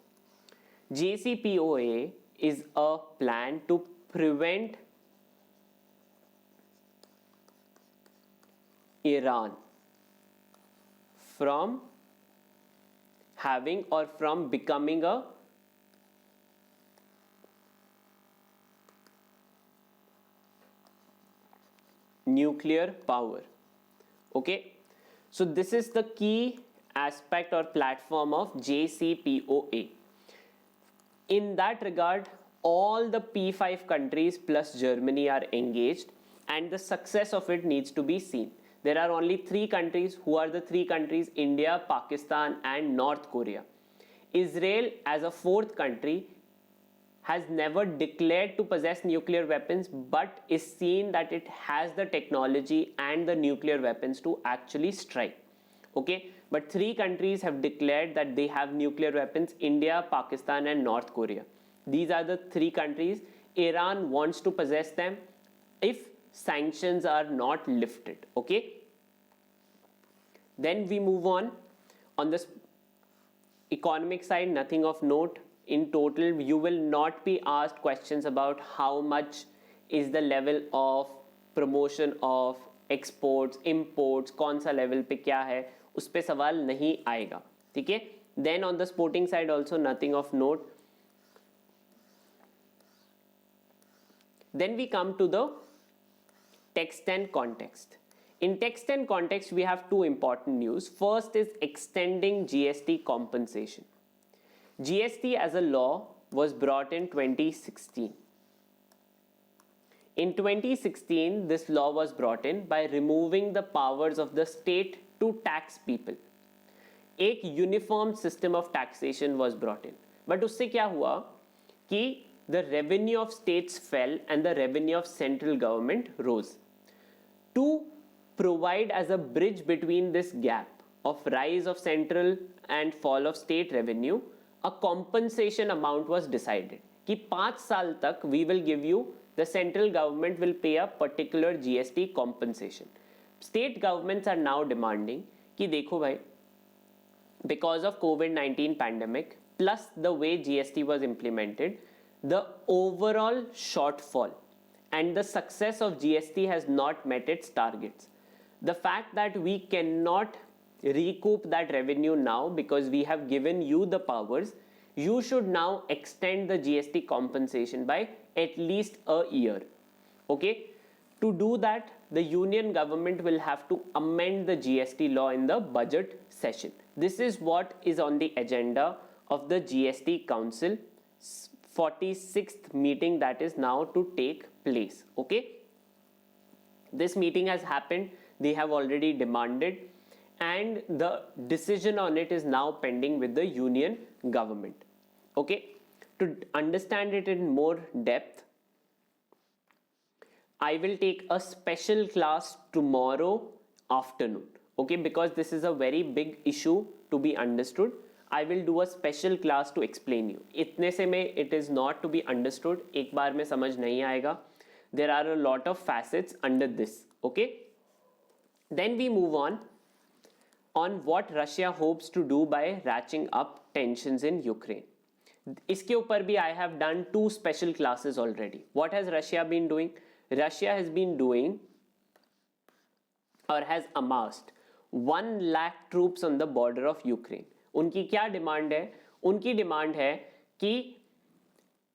JCPOA is a plan to prevent Iran from having or from becoming a nuclear power. Okay. So this is the key aspect or platform of JCPOA. In that regard, all the P5 countries plus Germany are engaged, and the success of it needs to be seen. There are only 3 countries. Who are the 3 countries? India, Pakistan and North Korea. Israel, as a 4th country, has never declared to possess nuclear weapons, but is seen that it has the technology and the nuclear weapons to actually strike. Okay, but 3 countries have declared that they have nuclear weapons: India, Pakistan and North Korea. These are the 3 countries. Iran wants to possess them if sanctions are not lifted. Okay, then we move on. On this economic side, nothing of note. In total, you will not be asked questions about how much is the level of promotion of exports, imports, कौन सा level पे क्या है, उस पर सवाल नहीं आएगा, ठीक है. Then on the sporting side also nothing of note. Then we come to the text and context. In text and context, we have two important news. First is extending GST compensation. GST as a law was brought in 2016. In 2016, this law was brought in by removing the powers of the state to tax people. एक uniform system of taxation was brought in, but उससे क्या हुआ कि the revenue of states fell and the revenue of central government rose. To provide as a bridge between this gap of rise of central and fall of state revenue, a compensation amount was decided कि 5 साल तक we will give you, the central government will pay a particular GST compensation. State governments are now demanding कि देखो भाई, because of COVID-19 pandemic plus the way GST was implemented, the overall shortfall and the success of GST has not met its targets. The fact that we cannot recoup that revenue now because we have given you the powers, you should now extend the GST compensation by at least a year. Okay? To do that, the union government will have to amend the GST law in the budget session. This is what is on the agenda of the GST Council 46th meeting that is now to take place. Okay? This meeting has happened. They have already demanded and the decision on it is now pending with the union government. Okay? To understand it in more depth, I will take a special class tomorrow afternoon, okay, because this is a very big issue to be understood. I will do a special class to explain you. इतने से में it is not to be understood, एक बार में समझ नहीं आएगा. There are a lot of facets under this, okay. Then we move on what Russia hopes to do by ratcheting up tensions in Ukraine. इसके ऊपर भी I have done 2 special classes already. What has Russia been doing? Russia has been doing or has amassed 1 lakh troops on the border of Ukraine. उनकी क्या demand है? उनकी demand है कि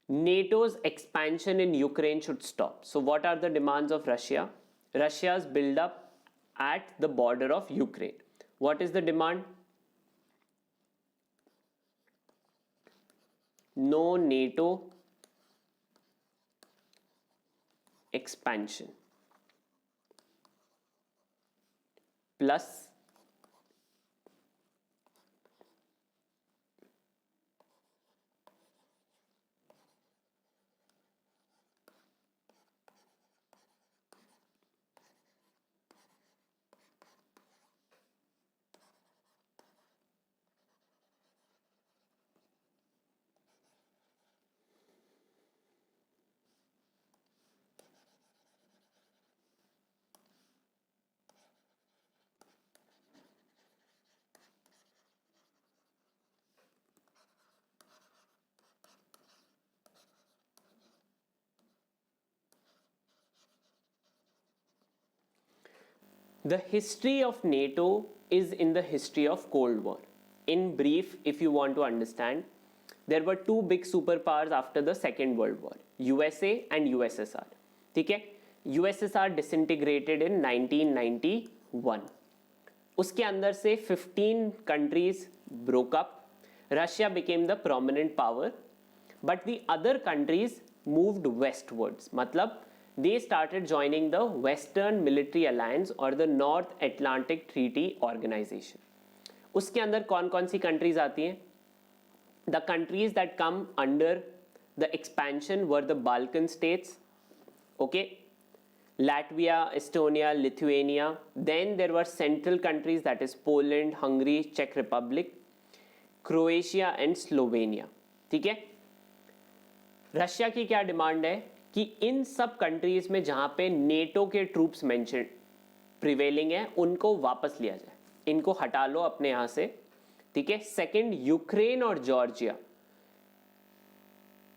NATO's expansion in Ukraine should stop. So what are the demands of Russia? Russia's build up at the border of Ukraine. What is the demand? No NATO expansion plus the history of NATO is in the history of Cold War. In brief, if you want to understand, there were 2 big superpowers after the Second World War, USA and USSR. ठीक है? USSR disintegrated in 1991. उसके अंदर से 15 countries broke up. Russia became the prominent power, but the other countries moved westwards. मतलब they started joining the Western Military Alliance or the North Atlantic Treaty Organization. उसके अंदर कौन कौन सी countries आती हैं? The countries that come under the expansion were the Balkan states, okay, Latvia, Estonia, Lithuania. Then there were central countries, that is Poland, Hungary, Czech Republic, Croatia and Slovenia. ठीक है? Russia की क्या demand है कि इन सब countries में जहां पे नेटो के ट्रूप्स मेंशन प्रिवेलिंग है उनको वापस लिया जाए, इनको हटा लो अपने यहां से. ठीक है? सेकंड, यूक्रेन और जॉर्जिया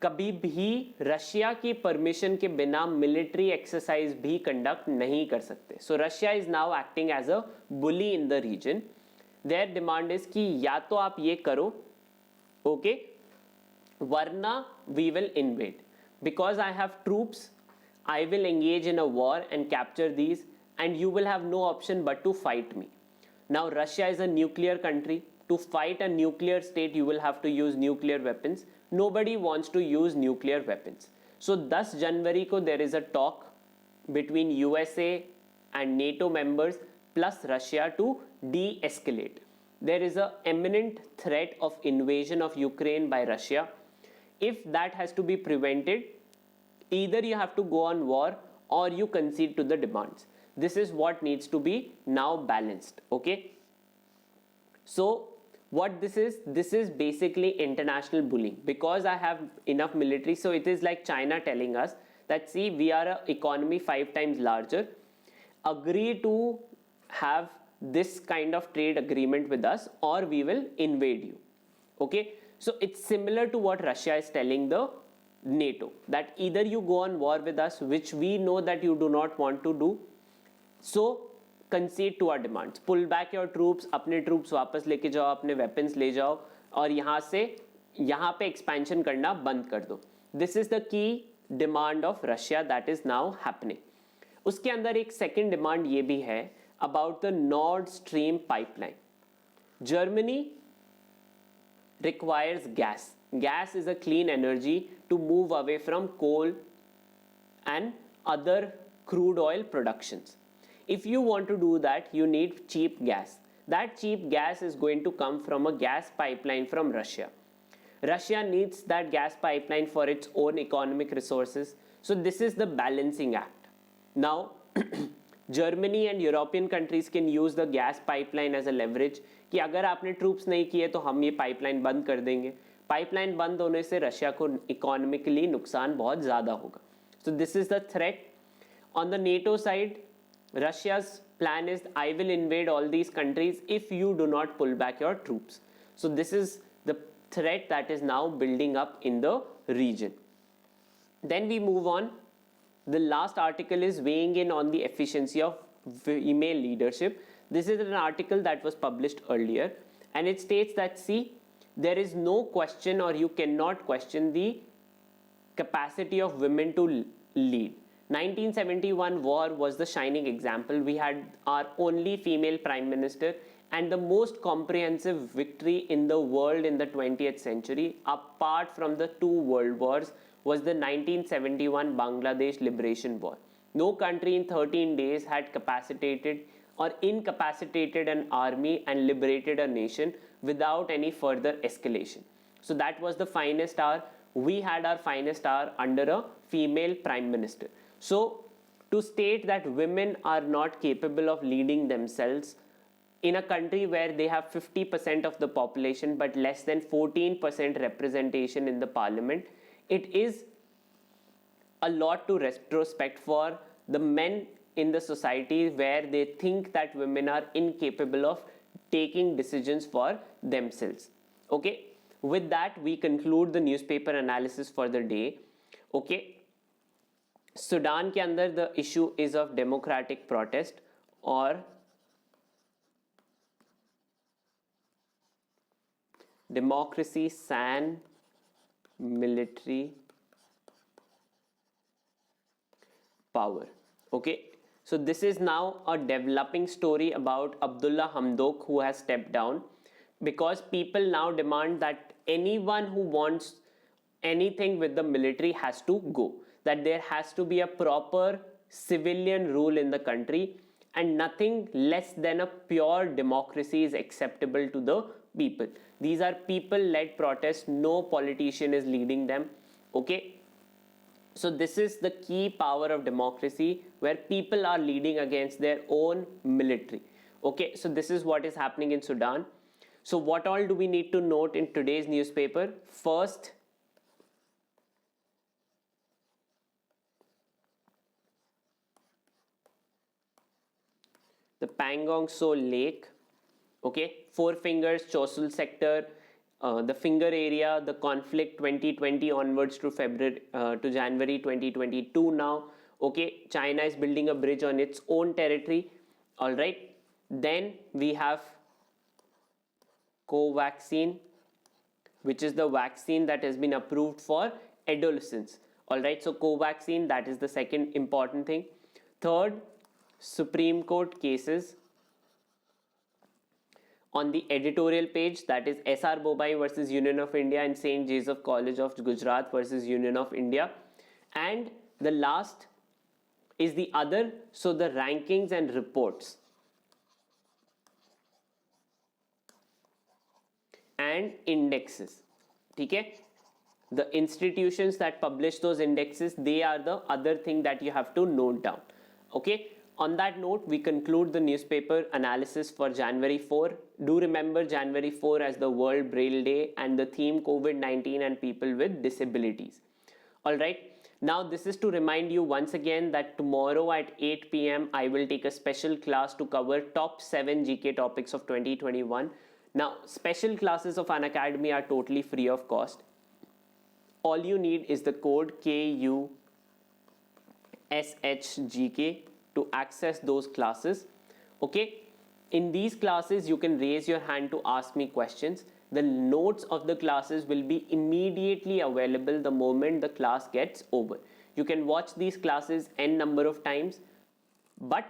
कभी भी रशिया की परमिशन के बिना मिलिट्री एक्सरसाइज भी कंडक्ट नहीं कर सकते. So Russia is now acting as a bully in the region. Their demand is कि या तो आप ये करो, okay, Varna, we will invade. Because I have troops, I will engage in a war and capture these, and you will have no option but to fight me. Now, Russia is a nuclear country. To fight a nuclear state, you will have to use nuclear weapons. Nobody wants to use nuclear weapons. So, 10 January ko there is a talk between USA and NATO members plus Russia to de-escalate. There is an imminent threat of invasion of Ukraine by Russia. If that has to be prevented, either you have to go on war or you concede to the demands. This is what needs to be now balanced. Okay, so what this is basically international bullying. Because I have enough military, so it is like China telling us that, see, we are an economy 5 times larger, agree to have this kind of trade agreement with us or we will invade you. Okay, so it's similar to what Russia is telling the NATO, that either you go on war with us, which we know that you do not want to do, so concede to our demands, pull back your troops, अपने troops वापस लेके जाओ, अपने weapons ले जाओ और यहाँ से यहाँ पे expansion करना बंद कर दो. This is the key demand of Russia that is now happening. उसके अंदर एक second demand ये भी है about the Nord Stream pipeline. Germany requires gas. Gas is a clean energy to move away from coal and other crude oil productions. If you want to do that, you need cheap gas. That cheap gas is going to come from a gas pipeline from Russia. Russia needs that gas pipeline for its own economic resources. So this is the balancing act. Now, Germany and European countries can use the gas pipeline as a leverage कि अगर आपने troops नहीं किए तो हम ये pipeline बंद कर देंगे. पाइपलाइन बंद होने से रशिया को इकोनॉमिकली नुकसान बहुत ज़्यादा होगा. So this is the threat. On the NATO side, Russia's plan is, I will invade all these countries if you do not pull back your troops. So this is the threat that is now building up in the region. Then we move on. The last article is weighing in on the efficiency of female leadership. This is an article that was published earlier, and it states that, see, there is no question or you cannot question the capacity of women to lead. 1971 war was the shining example. We had our only female prime minister, and the most comprehensive victory in the world in the 20th century, apart from the 2 world wars, was the 1971 Bangladesh Liberation War. No country in 13 days had capacitated or incapacitated an army and liberated a nation without any further escalation. So that was the finest hour. We had our finest hour under a female prime minister. So to state that women are not capable of leading themselves in a country where they have 50% of the population but less than 14% representation in the parliament, it is a lot to retrospect for the men in the society where they think that women are incapable of taking decisions for themselves. Okay, with that we conclude the newspaper analysis for the day. Okay, Sudan के अंदर the issue is of democratic protest और democracy SAN military power. Okay, so this is now a developing story about Abdullah Hamdok, who has stepped down, because people now demand that anyone who wants anything with the military has to go, that there has to be a proper civilian rule in the country, and nothing less than a pure democracy is acceptable to the people. These are people-led protests. No politician is leading them. Okay, so this is the key power of democracy, where people are leading against their own military. Okay, so this is what is happening in Sudan. So what all do we need to note in today's newspaper? First, the Pangong Tso Lake, okay, Four Fingers, Chosul sector, the finger area, the conflict 2020 onwards to February to January 2022 now. Okay, China is building a bridge on its own territory. All right. Then we have Covaxin, which is the vaccine that has been approved for adolescents. All right. So Covaxin, that is the second important thing. Third, Supreme Court cases. On the editorial page, that is SR Bobai versus Union of India and St. Joseph College of Gujarat versus Union of India. And the last is the other, so the rankings and reports and indexes. Okay? The institutions that publish those indexes, they are the other thing that you have to note down. Okay? On that note, we conclude the newspaper analysis for January 4. Do remember January 4 as the World Braille Day and the theme COVID-19 and people with disabilities. Alright, now this is to remind you once again that tomorrow at 8 p.m. I will take a special class to cover top 7 GK topics of 2021. Now, special classes of Unacademy are totally free of cost. All you need is the code KUSHGK to access those classes. Okay, in these classes you can raise your hand to ask me questions. The notes of the classes will be immediately available the moment the class gets over. You can watch these classes n number of times, but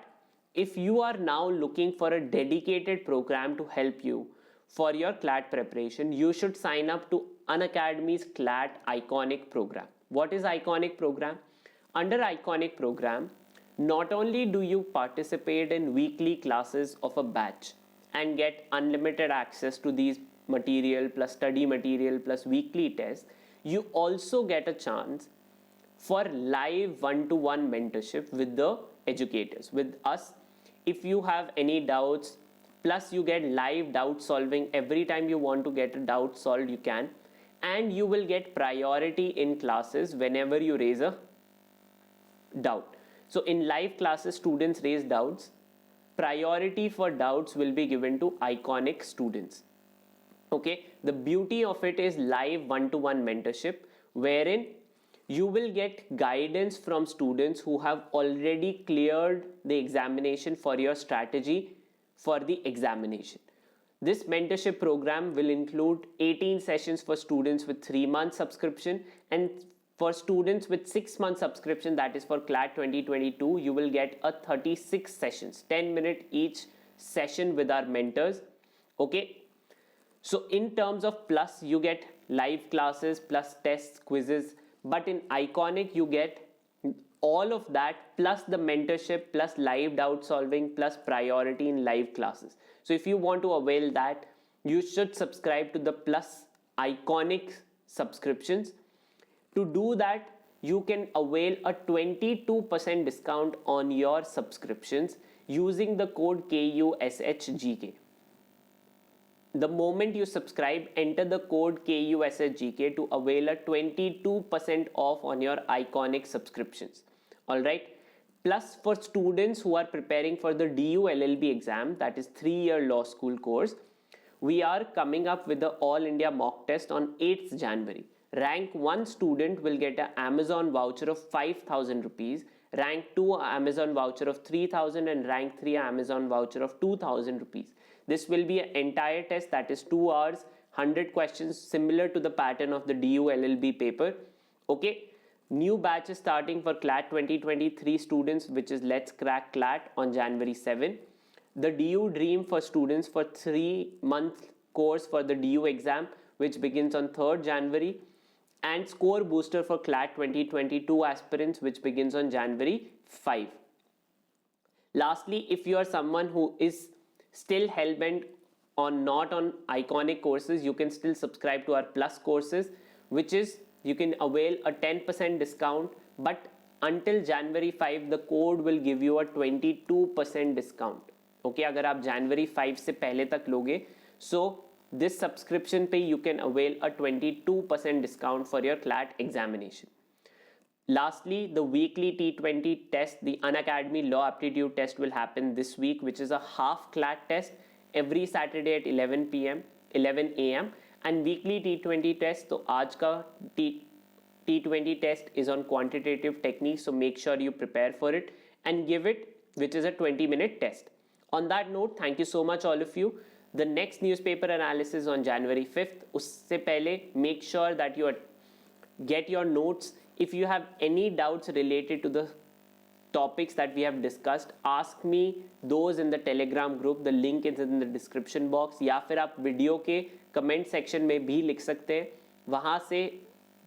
if you are now looking for a dedicated program to help you for your CLAT preparation, you should sign up to Unacademy's CLAT Iconic program. What is Iconic program? Under Iconic program, not only do you participate in weekly classes of a batch and get unlimited access to these material plus study material plus weekly tests, you also get a chance for live one-to-one mentorship with the educators, with us. If you have any doubts, plus you get live doubt solving every time you want to get a doubt solved, you can, and you will get priority in classes whenever you raise a doubt. So in live classes, students raise doubts. Priority for doubts will be given to Iconic students. Okay, the beauty of it is live one-to-one mentorship, wherein you will get guidance from students who have already cleared the examination for your strategy for the examination. This mentorship program will include 18 sessions for students with 3-month subscription, and for students with 6-month subscription, that is for CLAT 2022, you will get a 36 sessions, 10-minute each session with our mentors. Okay, so in terms of plus, you get live classes plus tests, quizzes, but in Iconic you get all of that plus the mentorship plus live doubt solving plus priority in live classes. So if you want to avail that, you should subscribe to the plus Iconic subscriptions. To do that, you can avail a 22% discount on your subscriptions using the code KUSHGK. The moment you subscribe, enter the code KUSHGK to avail a 22% off on your Iconic subscriptions. Alright. Plus, for students who are preparing for the DU LLB exam, that is 3-year law school course, we are coming up with the All India mock test on 8th January. Rank 1 student will get an Amazon voucher of 5,000 rupees, rank 2 Amazon voucher of 3,000 and rank 3 Amazon voucher of 2,000 rupees. This will be an entire test, that is 2 hours, 100 questions, similar to the pattern of the DU LLB paper. Okay, new batch is starting for CLAT 2023 students, which is Let's Crack CLAT on January 7. The DU Dream for students for 3-month course for the DU exam, which begins on 3rd January. And Score Booster for CLAT 2022 aspirants, which begins on January 5. Lastly, if you are someone who is still hellbent on not on Iconic courses, you can still subscribe to our plus courses, which is you can avail a 10% discount, but until January 5 the code will give you a 22% discount. Okay, अगर आप January 5 से पहले तक लोगे, so this subscription pay you can avail a 22% discount for your CLAT examination. Lastly, the weekly T20 test, the Unacademy Law Aptitude test will happen this week, which is a half CLAT test every Saturday at 11 a.m. and weekly T20 test. तो आज का T20 test is on quantitative techniques, so make sure you prepare for it and give it, which is a 20-minute test. On that note, thank you so much all of you. The next newspaper analysis on January 5th. उससे पहले make sure that you get your notes. If you have any doubts related to the topics that we have discussed, ask me those in the Telegram group. The link is in the description box. या फिर आप video के comment section में भी लिख सकते हैं. वहाँ से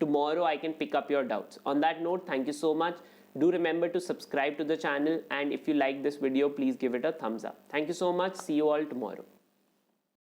tomorrow I can pick up your doubts. On that note, thank you so much. Do remember to subscribe to the channel, and if you like this video, please give it a thumbs up. Thank you so much. See you all tomorrow.